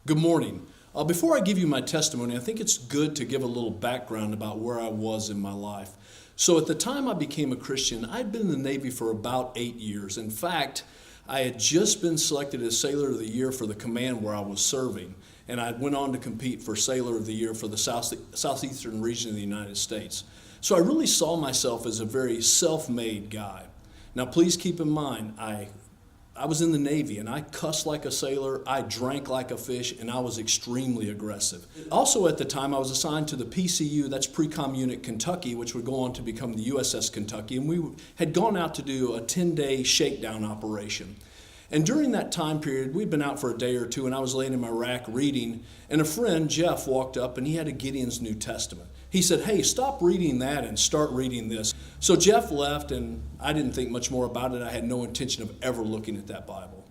Good morning. Before I give you my testimony, I think it's good to give a little background about where I was in my life. So at the time I became a Christian, I'd been in the Navy for about 8 years. In fact, I had just been selected as Sailor of the Year for the command where I was serving, and I went on to compete for Sailor of the Year for the southeastern region of the United States. So I really saw myself as a very self-made guy. Now please keep in mind, I was in the Navy and I cussed like a sailor, I drank like a fish, and I was extremely aggressive. Also at the time I was assigned to the PCU, that's Pre-Com Unit Kentucky, which would go on to become the USS Kentucky, and we had gone out to do a 10-day shakedown operation. And during that time period, we'd been out for a day or two, and I was laying in my rack reading, and a friend, Jeff, walked up and he had a Gideon's New Testament. He said, "Hey, stop reading that and start reading this." So Jeff left, and I didn't think much more about it. I had no intention of ever looking at that Bible.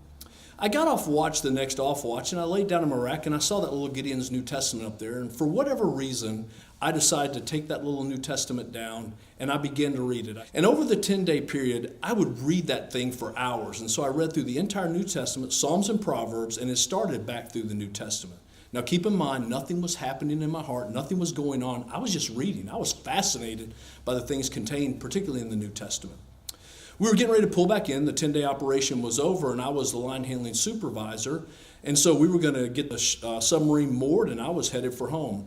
I got off watch the next off watch, and I laid down in my rack, and I saw that little Gideon's New Testament up there. And for whatever reason, I decided to take that little New Testament down, and I began to read it. And over the 10-day period, I would read that thing for hours. And so I read through the entire New Testament, Psalms and Proverbs, and it started back through the New Testament. Now keep in mind, nothing was happening in my heart, nothing was going on. I was just reading. I was fascinated by the things contained, particularly in the New Testament. We were getting ready to pull back in. The 10-day operation was over, and I was the line handling supervisor. And so we were going to get the submarine moored, and I was headed for home.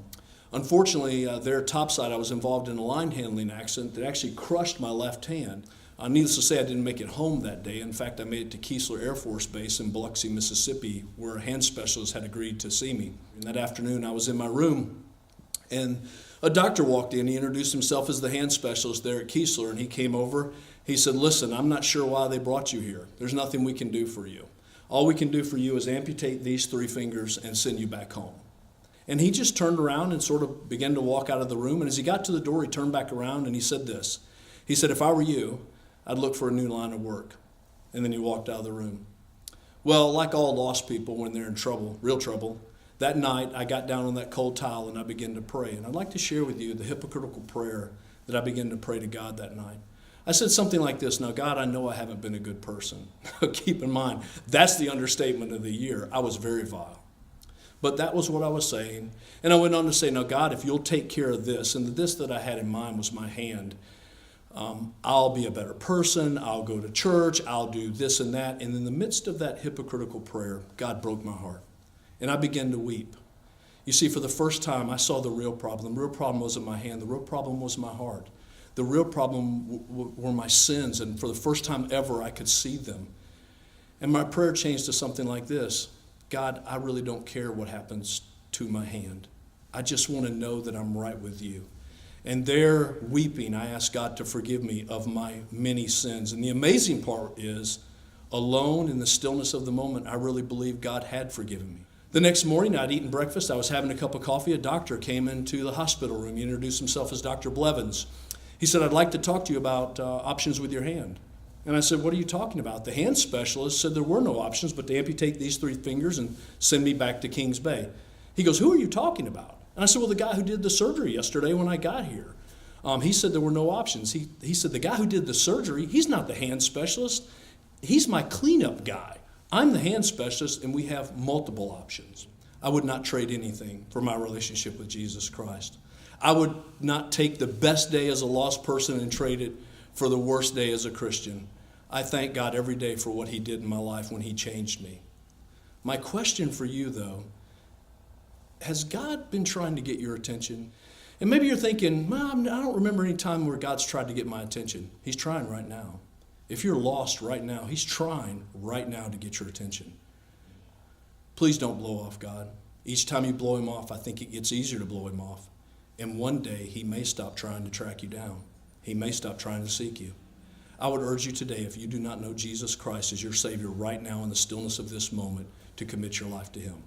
Unfortunately, there topside, I was involved in a line handling accident that actually crushed my left hand. Needless to say, I didn't make it home that day. In fact, I made it to Keesler Air Force Base in Biloxi, Mississippi, where a hand specialist had agreed to see me. And that afternoon, I was in my room, and a doctor walked in. He introduced himself as the hand specialist there at Keesler, and he came over. He said, "Listen, I'm not sure why they brought you here. There's nothing we can do for you. All we can do for you is amputate these 3 fingers and send you back home." And he just turned around and sort of began to walk out of the room. And as he got to the door, he turned back around and he said this. He said, "If I were you, I'd look for a new line of work." And then he walked out of the room. Well, like all lost people when they're in trouble, real trouble, that night I got down on that cold tile and I began to pray. And I'd like to share with you the hypocritical prayer that I began to pray to God that night. I said something like this: "Now, God, I know I haven't been a good person." Keep in mind, that's the understatement of the year. I was very vile. But that was what I was saying. And I went on to say, "Now, God, if you'll take care of this," and the this that I had in mind was my hand, "I'll be a better person, I'll go to church, I'll do this and that." And in the midst of that hypocritical prayer, God broke my heart. And I began to weep. You see, for the first time, I saw the real problem. The real problem wasn't my hand. The real problem was my heart. The real problem were my sins. And for the first time ever, I could see them. And my prayer changed to something like this: "God, I really don't care what happens to my hand. I just want to know that I'm right with you." And there, weeping, I asked God to forgive me of my many sins. And the amazing part is, alone in the stillness of the moment, I really believed God had forgiven me. The next morning, I'd eaten breakfast. I was having a cup of coffee. A doctor came into the hospital room. He introduced himself as Dr. Blevins. He said, "I'd like to talk to you about options with your hand." And I said, "What are you talking about?" The hand specialist said there were no options but to amputate these 3 fingers and send me back to Kings Bay. He goes, "Who are you talking about?" And I said, "Well, the guy who did the surgery yesterday when I got here. He said there were no options." He said, "The guy who did the surgery, he's not the hand specialist. He's my cleanup guy. I'm the hand specialist, and we have multiple options." I would not trade anything for my relationship with Jesus Christ. I would not take the best day as a lost person and trade it for the worst day as a Christian. I thank God every day for what he did in my life when he changed me. My question for you, though, has God been trying to get your attention? And maybe you're thinking, "Well, I don't remember any time where God's tried to get my attention." He's trying right now. If you're lost right now, he's trying right now to get your attention. Please don't blow off God. Each time you blow him off, I think it gets easier to blow him off. And one day, he may stop trying to track you down. He may stop trying to seek you. I would urge you today, if you do not know Jesus Christ as your Savior right now in the stillness of this moment, to commit your life to him.